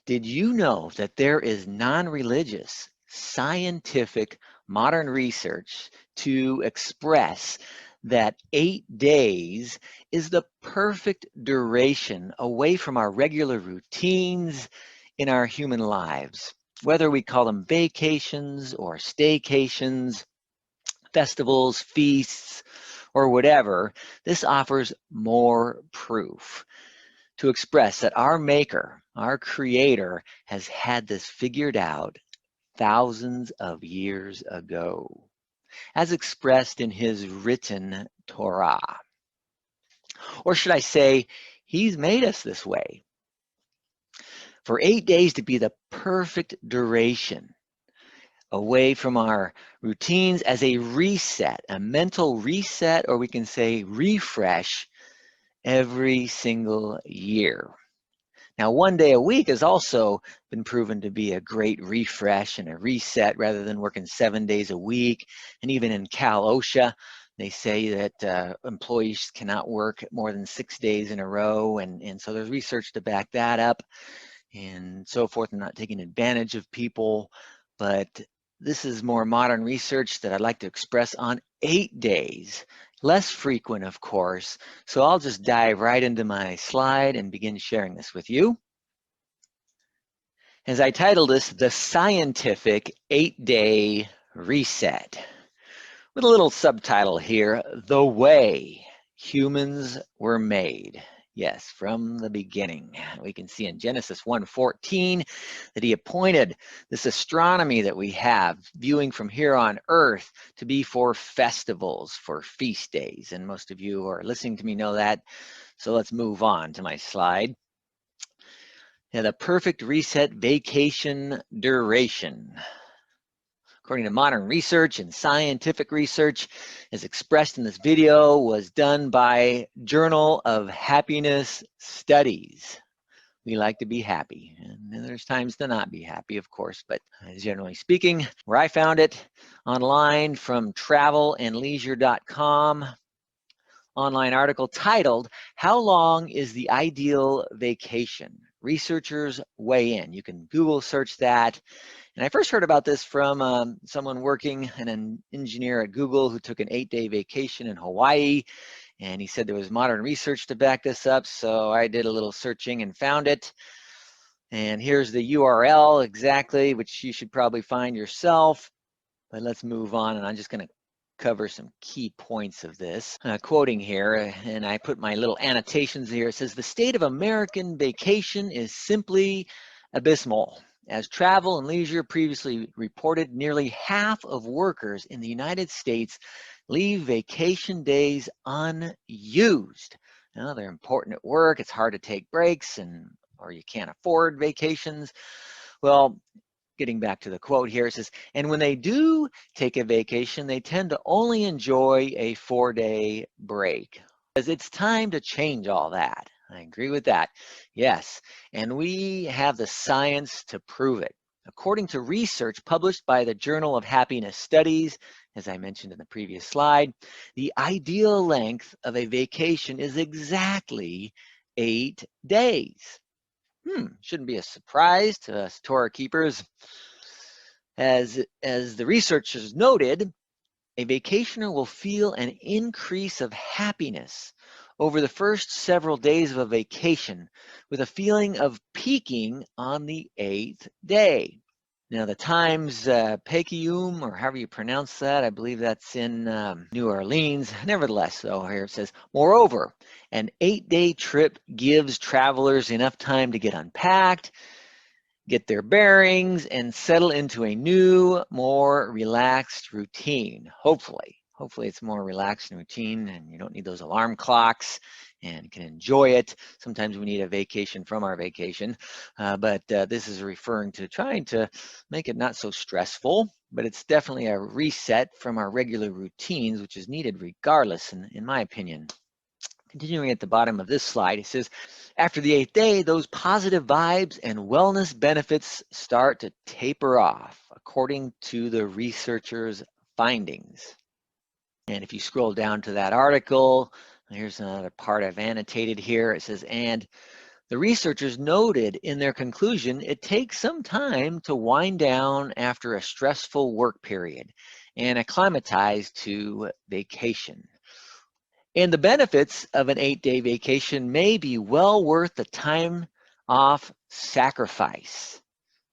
Did you know that there is non-religious, scientific, modern research to express that 8 days is the perfect duration away from our regular routines in our human lives? Whether we call them vacations or staycations, festivals, feasts, or whatever, this offers more proof to express that our Maker, our Creator, has had this figured out thousands of years ago, as expressed in His written Torah. Or should I say, He's made us this way. For 8 days to be the perfect duration away from our routines as a reset, a mental reset, or we can say refresh every single year. Now, 1 day a week has also been proven to be a great refresh and a reset rather than working 7 days a week. And even in Cal OSHA, they say that employees cannot work more than 6 days in a row. And so there's research to back that up and so forth, and not taking advantage of people. But this is more modern research that I'd like to express on 8 days. Less frequent, of course. So I'll just dive right into my slide and begin sharing this with you. As I titled this, The Scientific 8-Day Reset, with a little subtitle here, The Way Humans Were Made. Yes, from the beginning. We can see in Genesis 1:14 that He appointed this astronomy that we have, viewing from here on Earth, to be for festivals, for feast days. And most of you who are listening to me know that. So let's move on to my slide. Now, the perfect reset vacation duration, according to modern research and scientific research, as expressed in this video, was done by Journal of Happiness Studies. We like to be happy, and there's times to not be happy, of course, but generally speaking, where I found it online from travelandleisure.com, online article titled, How Long is the Ideal Vacation? Researchers weigh in. You can Google search that. And I first heard about this from someone working, an engineer at Google who took an 8-day vacation in Hawaii. And he said there was modern research to back this up. So I did a little searching and found it. And here's the URL exactly, which you should probably find yourself. But let's move on. And I'm just going to cover some key points of this. Quoting here, and I put my little annotations here. It says, the state of American vacation is simply abysmal. As Travel and Leisure previously reported, nearly half of workers in the United States leave vacation days unused. Now, they're important at work. It's hard to take breaks, or you can't afford vacations. Well, getting back to the quote here, it says, and when they do take a vacation, they tend to only enjoy a 4-day break. Because it's time to change all that. I agree with that. Yes, and we have the science to prove it. According to research published by the Journal of Happiness Studies, as I mentioned in the previous slide, the ideal length of a vacation is exactly 8 days. Shouldn't be a surprise to us Torah keepers. As the researchers noted, a vacationer will feel an increase of happiness over the first several days of a vacation, with a feeling of peaking on the 8th day. Now, the Times Payam, or however you pronounce that, I believe that's in New Orleans. Nevertheless, though, here it says, moreover, an 8-day trip gives travelers enough time to get unpacked, get their bearings, and settle into a new, more relaxed routine. Hopefully it's more relaxed routine and you don't need those alarm clocks and can enjoy it. Sometimes we need a vacation from our vacation, but this is referring to trying to make it not so stressful, but it's definitely a reset from our regular routines, which is needed regardless, in my opinion. Continuing at the bottom of this slide, it says, after the 8th day, those positive vibes and wellness benefits start to taper off, according to the researchers' findings. And if you scroll down to that article, here's another part I've annotated here. It says, and The researchers noted in their conclusion, it takes some time to wind down after a stressful work period and acclimatize to vacation. And the benefits of an 8-day vacation may be well worth the time off sacrifice.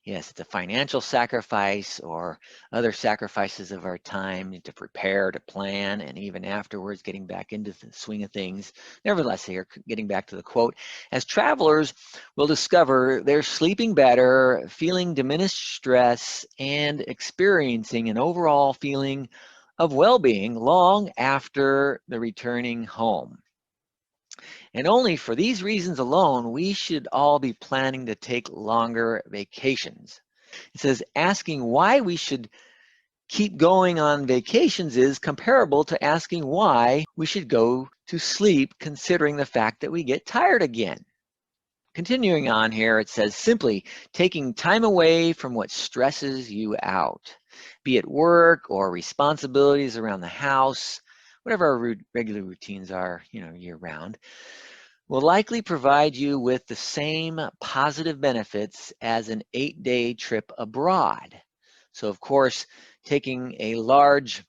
Yes, it's a financial sacrifice or other sacrifices of our time to prepare, to plan, and even afterwards getting back into the swing of things. Nevertheless, here, getting back to the quote, as travelers will discover they're sleeping better, feeling diminished stress, and experiencing an overall feeling of well-being long after the returning home. And only for these reasons alone, we should all be planning to take longer vacations. It says asking why we should keep going on vacations is comparable to asking why we should go to sleep, considering the fact that we get tired again. Continuing on here, it says simply taking time away from what stresses you out, be it work or responsibilities around the house, whatever our regular routines are, year round, will likely provide you with the same positive benefits as an 8-day trip abroad. So of course, taking a large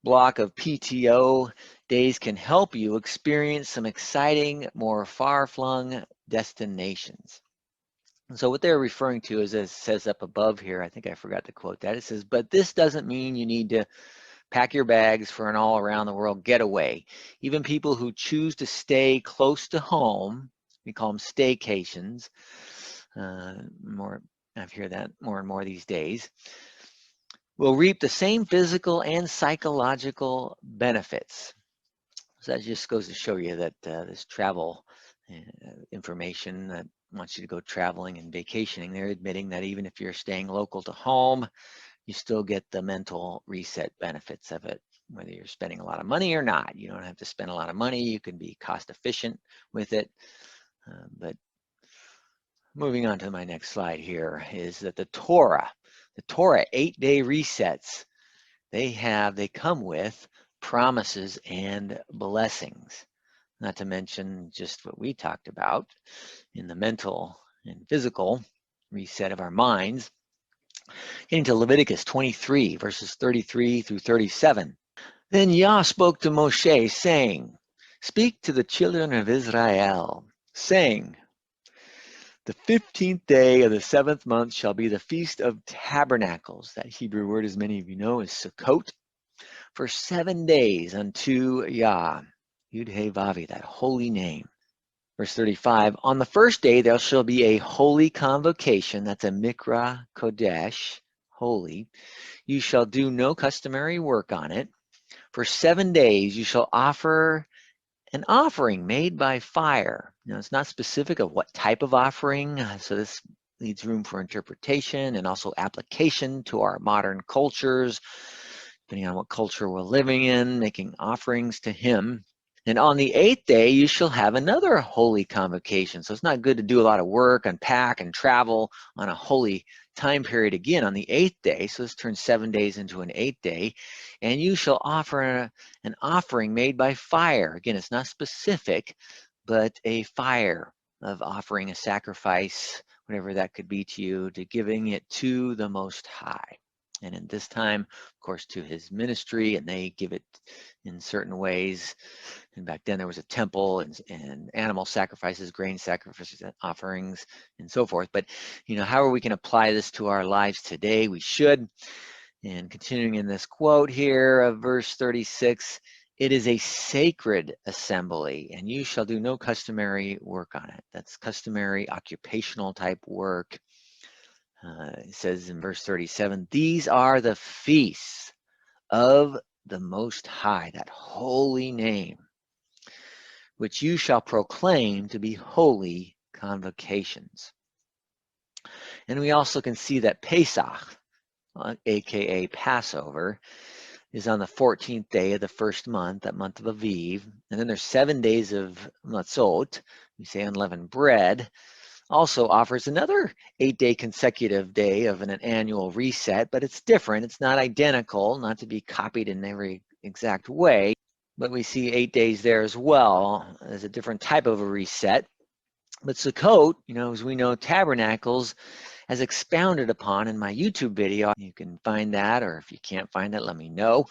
block of PTO days can help you experience some exciting, more far-flung destinations. And so what they're referring to is, as it says up above here, I think I forgot to quote that, it says, but this doesn't mean you need to pack your bags for an all-around-the-world getaway. Even people who choose to stay close to home, we call them staycations, I've heard that more and more these days, will reap the same physical and psychological benefits. So that just goes to show you that this travel information that wants you to go traveling and vacationing, they're admitting that even if you're staying local to home, you still get the mental reset benefits of it, whether you're spending a lot of money or not. You don't have to spend a lot of money. You can be cost efficient with it. But moving on to my next slide here is that the Torah 8-day resets, they come with promises and blessings, not to mention just what we talked about in the mental and physical reset of our minds. Getting to Leviticus 23, verses 33 through 37. Then Yah spoke to Moshe, saying, speak to the children of Israel, saying, the 15th day of the 7th month shall be the Feast of Tabernacles. That Hebrew word, as many of you know, is Sukkot. For 7 days unto Yah, Yud-He-Vavi, that holy name. Verse 35, on the first day there shall be a holy convocation, that's a Mikra Kodesh, holy. You shall do no customary work on it. For 7 days you shall offer an offering made by fire. Now it's not specific of what type of offering, so this leaves room for interpretation and also application to our modern cultures, depending on what culture we're living in, making offerings to him. And on the 8th day, you shall have another holy convocation. So it's not good to do a lot of work, unpack, and travel on a holy time period again on the 8th day. So this turns 7 days into an 8th day. And you shall offer an offering made by fire. Again, it's not specific, but a fire of offering a sacrifice, whatever that could be to you, to giving it to the Most High. And in this time, of course, to his ministry, and they give it in certain ways. And back then there was a temple and animal sacrifices, grain sacrifices, offerings, and so forth. But, however we can apply this to our lives today, we should. And continuing in this quote here of verse 36, it is a sacred assembly, and you shall do no customary work on it. That's customary occupational type work. It says in verse 37, these are the feasts of the Most High, that holy name, which you shall proclaim to be holy convocations. And we also can see that Pesach, aka Passover, is on the 14th day of the first month, that month of Aviv. And then there's 7 days of Matzot, we say unleavened bread, also offers another 8-day consecutive day of an annual reset, but it's different. It's not identical, not to be copied in every exact way, but we see 8 days there as well as a different type of a reset. But Sukkot, as we know, tabernacles, as expounded upon in my YouTube video. You can find that, or if you can't find it, let me know.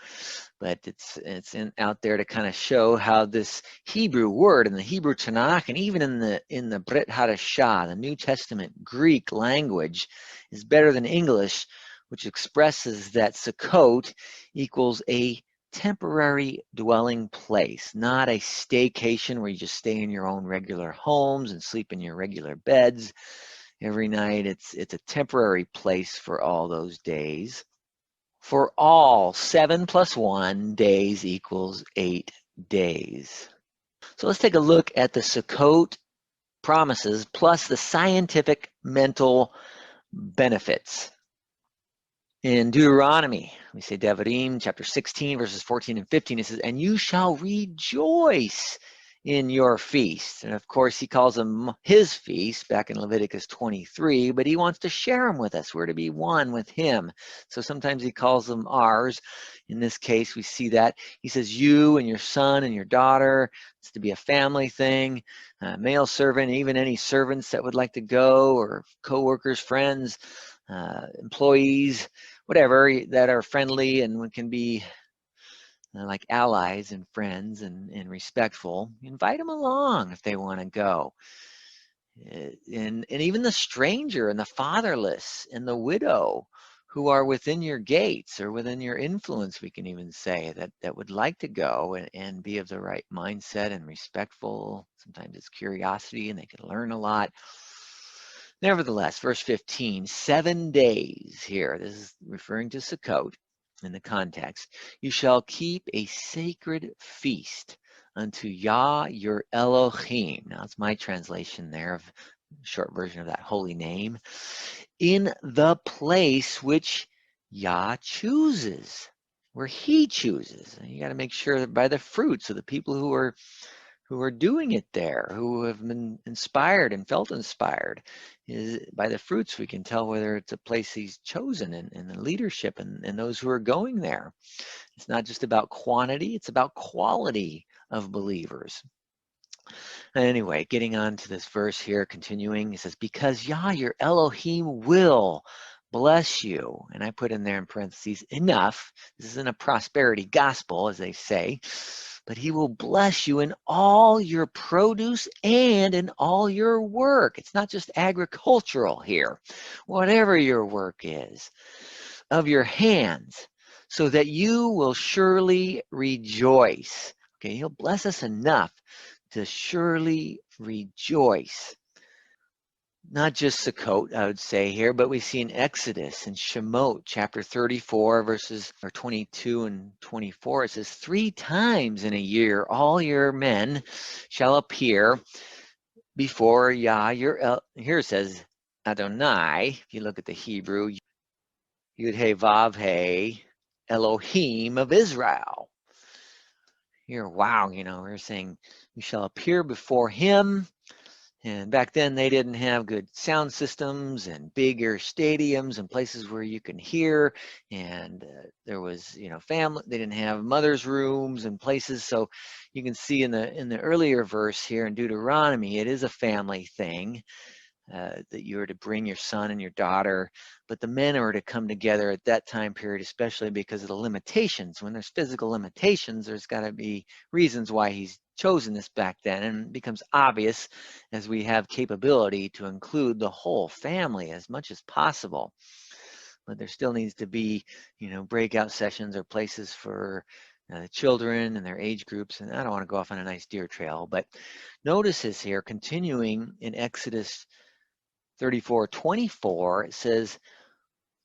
But it's out there to kind of show how this Hebrew word in the Hebrew Tanakh, and even in the Brit Hadashah, the New Testament Greek language, is better than English, which expresses that Sukkot equals a temporary dwelling place, not a staycation where you just stay in your own regular homes and sleep in your regular beds every night. It's a temporary place for all those days. For all 7 plus 1 days equals 8 days. So let's take a look at the Sukkot promises plus the scientific mental benefits. In Deuteronomy, we say Devarim, chapter 16, verses 14 and 15, it says, and you shall rejoice in your feast. And of course, he calls them his feast back in Leviticus 23, but he wants to share them with us. We're to be one with him. So sometimes he calls them ours. In this case, we see that. He says, you and your son and your daughter. It's to be a family thing. Male servant, even any servants that would like to go, or co-workers, friends, employees, whatever, that are friendly and can be like allies and friends and respectful. Invite them along if they want to go. And even the stranger and the fatherless and the widow who are within your gates or within your influence, we can even say, that would like to go and be of the right mindset and respectful. Sometimes it's curiosity and they can learn a lot. Nevertheless, verse 15, 7 days here, this is referring to Sukkot in the context, you shall keep a sacred feast unto Yah your Elohim. Now, it's my translation there of short version of that holy name, in the place which Yah chooses, where he chooses. And you got to make sure that by the fruits of the people who are doing it there, who have been inspired and felt inspired, is by the fruits we can tell whether it's a place he's chosen, and the leadership and those who are going there. It's not just about quantity, it's about quality of believers. Anyway, getting on to this verse here, continuing, it says, because Yah, your Elohim, will bless you. And I put in there in parentheses, enough. This isn't a prosperity gospel, as they say, but he will bless you in all your produce and in all your work. It's not just agricultural here. Whatever your work is, of your hands, so that you will surely rejoice. Okay, he'll bless us enough to surely rejoice. Not just Sukkot, I would say here, but we see in Exodus and Shemot, chapter 34, verses 22 and 24, it says, 3 times in a year all your men shall appear before Yah, here it says Adonai, if you look at the Hebrew, Yud-He Vav-He, Elohim of Israel. Here, wow, we're saying we shall appear before him. And back then they didn't have good sound systems and bigger stadiums and places where you can hear. And there was, family. They didn't have mothers' rooms and places. So you can see in the earlier verse here in Deuteronomy, it is a family thing. That you are to bring your son and your daughter, but the men are to come together at that time period, especially because of the limitations. When there's physical limitations, there's got to be reasons why he's chosen this back then, and it becomes obvious as we have capability to include the whole family as much as possible. But there still needs to be, breakout sessions or places for the children and their age groups. And I don't want to go off on a nice deer trail, but notice this here, continuing in Exodus 34:24, it says,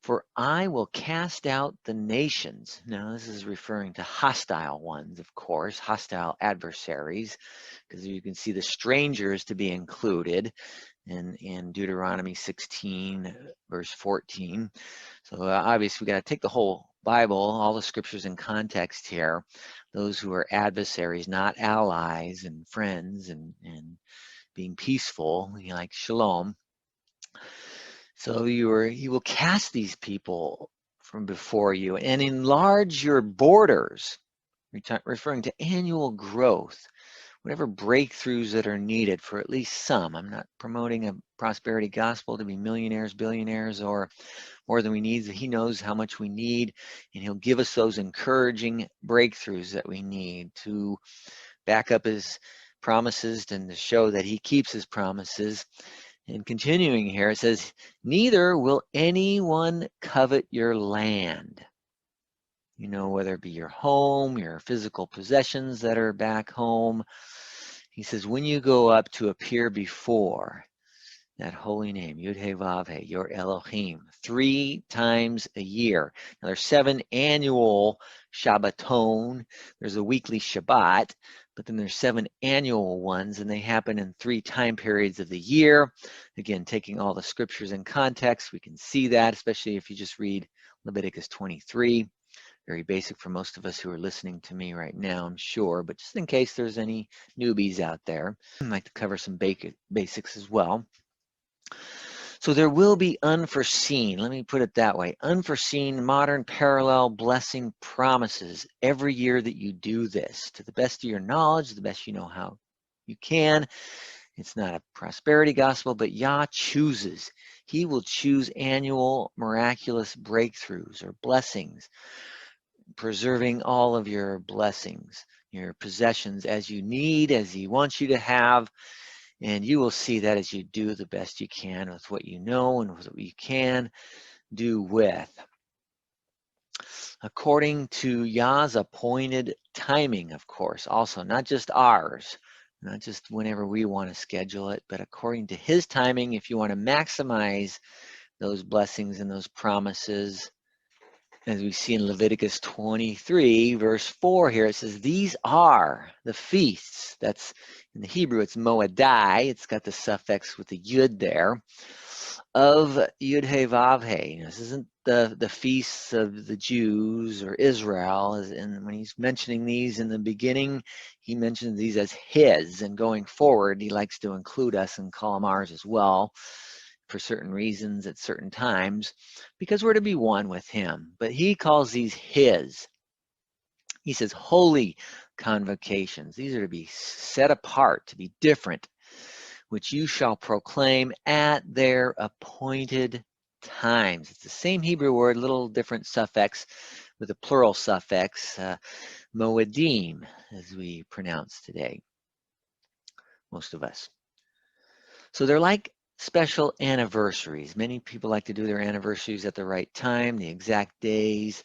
for I will cast out the nations. Now, this is referring to hostile ones, of course, hostile adversaries, because you can see the strangers to be included in Deuteronomy 16, verse 14. So obviously, we got to take the whole Bible, all the scriptures in context here. Those who are adversaries, not allies and friends and being peaceful, like shalom. So he will cast these people from before you and enlarge your borders, referring to annual growth, whatever breakthroughs that are needed for at least some. I'm not promoting a prosperity gospel to be millionaires, billionaires, or more than we need. He knows how much we need, and he'll give us those encouraging breakthroughs that we need to back up his promises and to show that he keeps his promises. And continuing here, it says, neither will anyone covet your land. You know, whether it be your home, your physical possessions that are back home. He says, when you go up to appear before that holy name, Yud-Heh-Vav-Heh, your Elohim, 3 times a year. Now there's 7 annual Shabbaton. There's a weekly Shabbat, but then there's 7 annual ones, and they happen in 3 time periods of the year. Again, taking all the scriptures in context, we can see that, especially if you just read Leviticus 23. Very basic for most of us who are listening to me right now, I'm sure, but just in case there's any newbies out there, I'd like to cover some basics as well. So there will be unforeseen, let me put it that way, unforeseen modern parallel blessing promises every year that you do this. To the best of your knowledge, the best you know how you can. It's not a prosperity gospel, but Yah chooses. He will choose annual miraculous breakthroughs or blessings, preserving all of your blessings, your possessions as you need, as he wants you to have. And you will see that as you do the best you can with what you know and with what you can do with. According to Yah's appointed timing, of course, also, not just ours, not just whenever we want to schedule it, but according to his timing, if you want to maximize those blessings and those promises, as we see in Leviticus 23, verse 4 here, it says, these are the feasts. That's in the Hebrew, it's Moedai. It's got the suffix with the Yud there, of Yud-Heh-Vav-Heh. This isn't the feasts of the Jews or Israel. And when he's mentioning these in the beginning, he mentions these as his. And going forward, he likes to include us and call them ours as well, for certain reasons at certain times, because we're to be one with him. But he calls these his. He says holy convocations. These are to be set apart, to be different, which you shall proclaim at their appointed times. It's the same Hebrew word, little different suffix with a plural suffix, moedim, as we pronounce today, most of us. So they're like special anniversaries. Many people like to do their anniversaries at the right time, the exact days,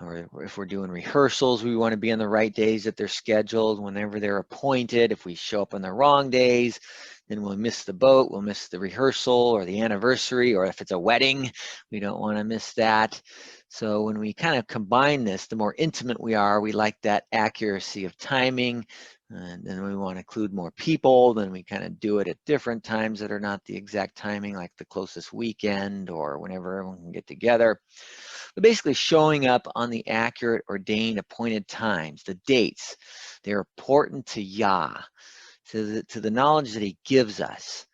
or if we're doing rehearsals, we want to be on the right days that they're scheduled, whenever they're appointed. If we show up on the wrong days, then we'll miss the boat, we'll miss the rehearsal or the anniversary, or if it's a wedding, we don't want to miss that. So when we kind of combine this, the more intimate we are, we like that accuracy of timing. And then we want to include more people, then we kind of do it at different times that are not the exact timing, like the closest weekend or whenever everyone can get together. But basically showing up on the accurate, ordained, appointed times, the dates, they're important to Yah, to the knowledge that he gives us.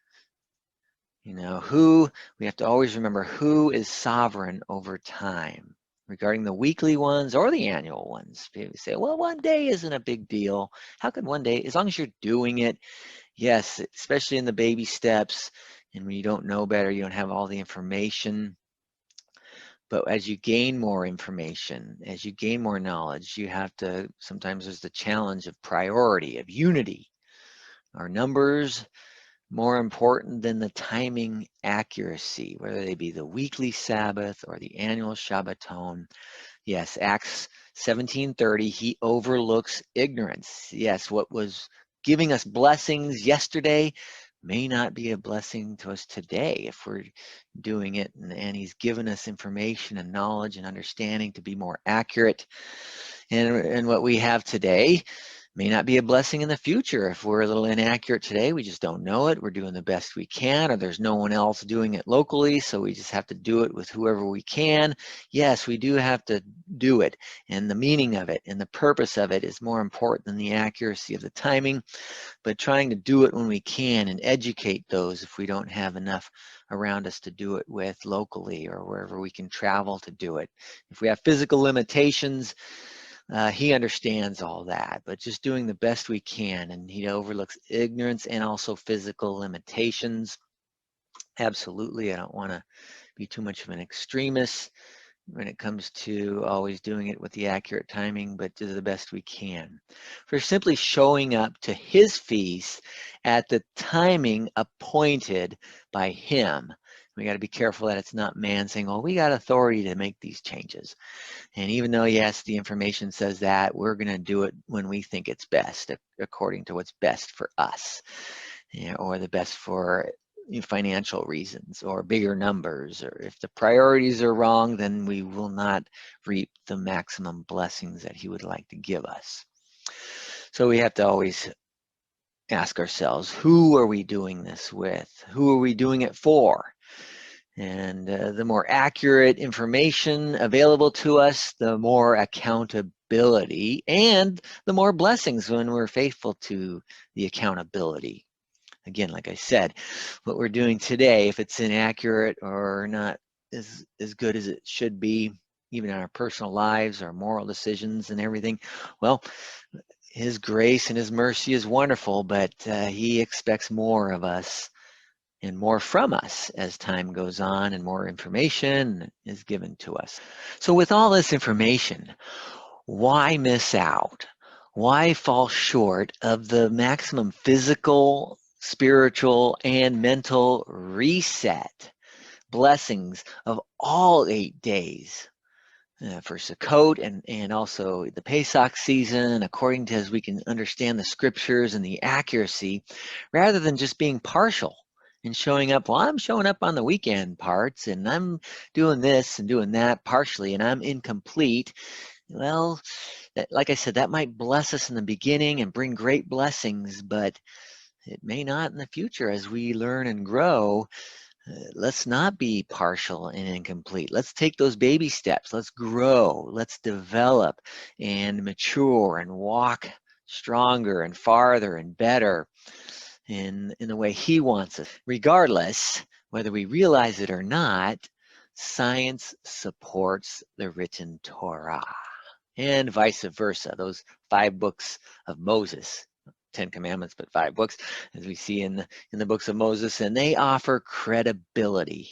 You know, we have to always remember who is sovereign over time. Regarding the weekly ones or the annual ones, people say, well, one day isn't a big deal. How could one day, as long as you're doing it, yes, especially in the baby steps, and when you don't know better, you don't have all the information. But as you gain more information, as you gain more knowledge, you have to, sometimes there's the challenge of priority, of unity. Are numbers more important than the timing accuracy, whether they be the weekly Sabbath or the annual Shabbaton? Yes, Acts 17:30, he overlooks ignorance. Yes, what was giving us blessings yesterday may not be a blessing to us today if we're doing it, and he's given us information and knowledge and understanding to be more accurate. And what we have today may not be a blessing in the future. If we're a little inaccurate today, we just don't know it. We're doing the best we can, or there's no one else doing it locally, so we just have to do it with whoever we can. Yes, we do have to do it, and the meaning of it and the purpose of it is more important than the accuracy of the timing, but trying to do it when we can and educate those if we don't have enough around us to do it with locally or wherever we can travel to do it. If we have physical limitations, He understands all that, but just doing the best we can, and he overlooks ignorance and also physical limitations. Absolutely, I don't want to be too much of an extremist when it comes to always doing it with the accurate timing, but do the best we can. For simply showing up to his feast at the timing appointed by him. We got to be careful that it's not man saying, well, we got authority to make these changes. And even though, yes, the information says that, we're going to do it when we think it's best, according to what's best for us, or the best for financial reasons or bigger numbers. Or if the priorities are wrong, then we will not reap the maximum blessings that he would like to give us. So we have to always ask ourselves, who are we doing this with? Who are we doing it for? And the more accurate information available to us, the more accountability and the more blessings when we're faithful to the accountability. Again, like I said, what we're doing today, if it's inaccurate or not as good as it should be, even in our personal lives, our moral decisions and everything, well, his grace and his mercy is wonderful, but he expects more of us and more from us as time goes on and more information is given to us. So with all this information, why miss out? Why fall short of the maximum physical, spiritual, and mental reset blessings of all 8 days? For Sukkot and also the Pesach season, according to as we can understand the scriptures and the accuracy, rather than just being partial and showing up, well, I'm showing up on the weekend parts and I'm doing this and doing that partially and I'm incomplete. Well, like I said, that might bless us in the beginning and bring great blessings, but it may not in the future as we learn and grow. Let's not be partial and incomplete. Let's take those baby steps. Let's grow. Let's develop and mature and walk stronger and farther and better in the way he wants us. Regardless, whether we realize it or not, science supports the written Torah and vice versa. Those 5 books of Moses, 10 commandments, but 5 books, as we see in the books of Moses, and they offer credibility.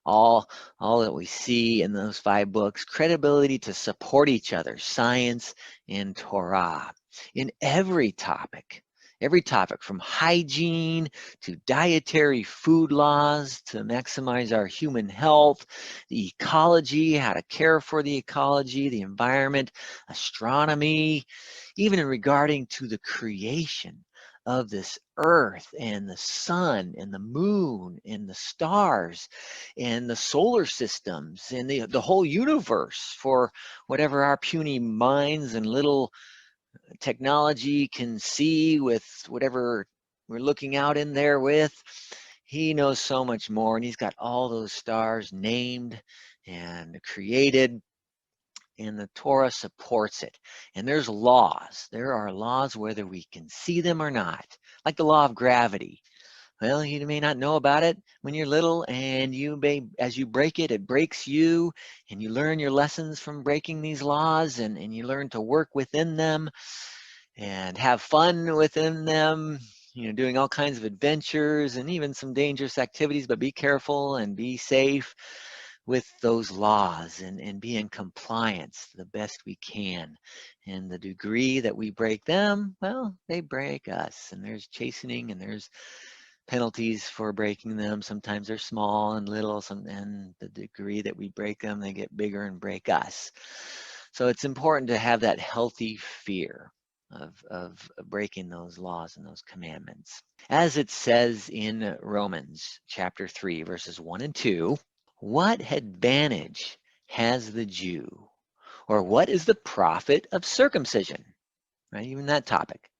All that we see in those 5 books, credibility to support each other, science and Torah, in every topic from hygiene to dietary food laws to maximize our human health, the ecology, how to care for the ecology, the environment, astronomy, even in regarding to the creation of this earth and the sun and the moon and the stars and the solar systems and the whole universe, for whatever our puny minds and little technology can see with whatever we're looking out in there with. He knows so much more, and he's got all those stars named and created, and the Torah supports it. And there's laws. There are laws whether we can see them or not, like the law of gravity. Well, you may not know about it when you're little, and as you break it, it breaks you, and you learn your lessons from breaking these laws, and you learn to work within them and have fun within them, doing all kinds of adventures and even some dangerous activities, but be careful and be safe with those laws and be in compliance the best we can. And the degree that we break them, well, they break us, and there's chastening and there's penalties for breaking them. Sometimes they're small and little, and the degree that we break them, they get bigger and break us. So it's important to have that healthy fear of breaking those laws and those commandments. As it says in Romans chapter 3, verses 1 and 2, what advantage has the Jew? Or what is the profit of circumcision? Right, even that topic.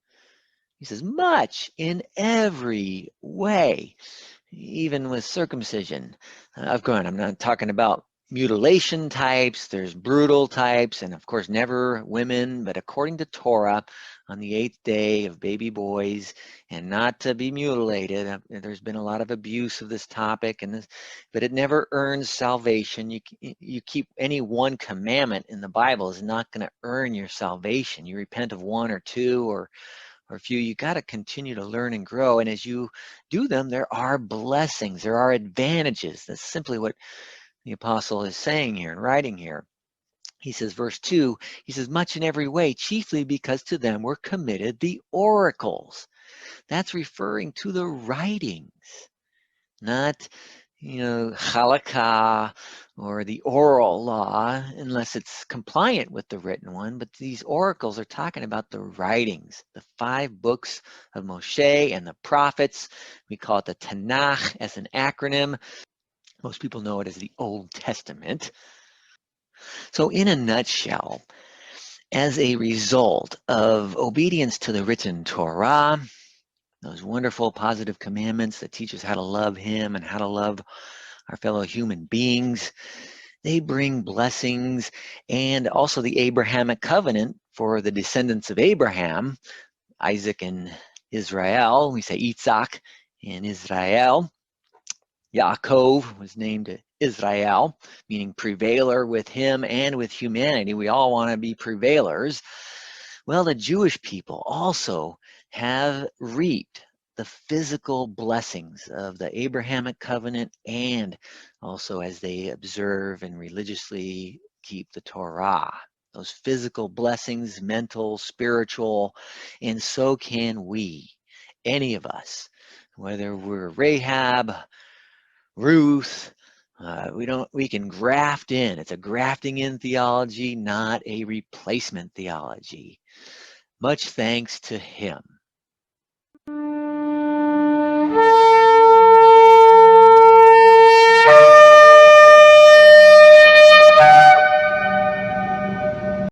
He says, much in every way, even with circumcision. I'm not talking about mutilation types, there's brutal types, and of course never women, but according to Torah, on the 8th day of baby boys, and not to be mutilated. There's been a lot of abuse of this topic, but it never earns salvation. You keep any one commandment in the Bible is not going to earn your salvation. You repent of one or two or a few. You got to continue to learn and grow, and as you do them, there are blessings, there are advantages. That's simply what the apostle is saying here and writing here. He says, verse 2, he says, much in every way, chiefly because to them were committed the oracles. That's referring to the writings, not, halakha or the oral law, unless it's compliant with the written one. But these oracles are talking about the writings, the 5 books of Moshe and the prophets. We call it the Tanakh as an acronym. Most people know it as the Old Testament. So in a nutshell, as a result of obedience to the written Torah, those wonderful positive commandments that teach us how to love Him and how to love our fellow human beings, they bring blessings, and also the Abrahamic covenant for the descendants of Abraham, Isaac and Israel. We say Yitzhak and Israel. Yaakov was named Israel, meaning prevailer with him and with humanity. We all want to be prevailers. Well, the Jewish people also have reaped the physical blessings of the Abrahamic covenant, and also as they observe and religiously keep the Torah. Those physical blessings, mental, spiritual, and so can we, any of us, whether we're Rahab, Ruth, we can graft in. It's a grafting in theology, not a replacement theology. Much thanks to him.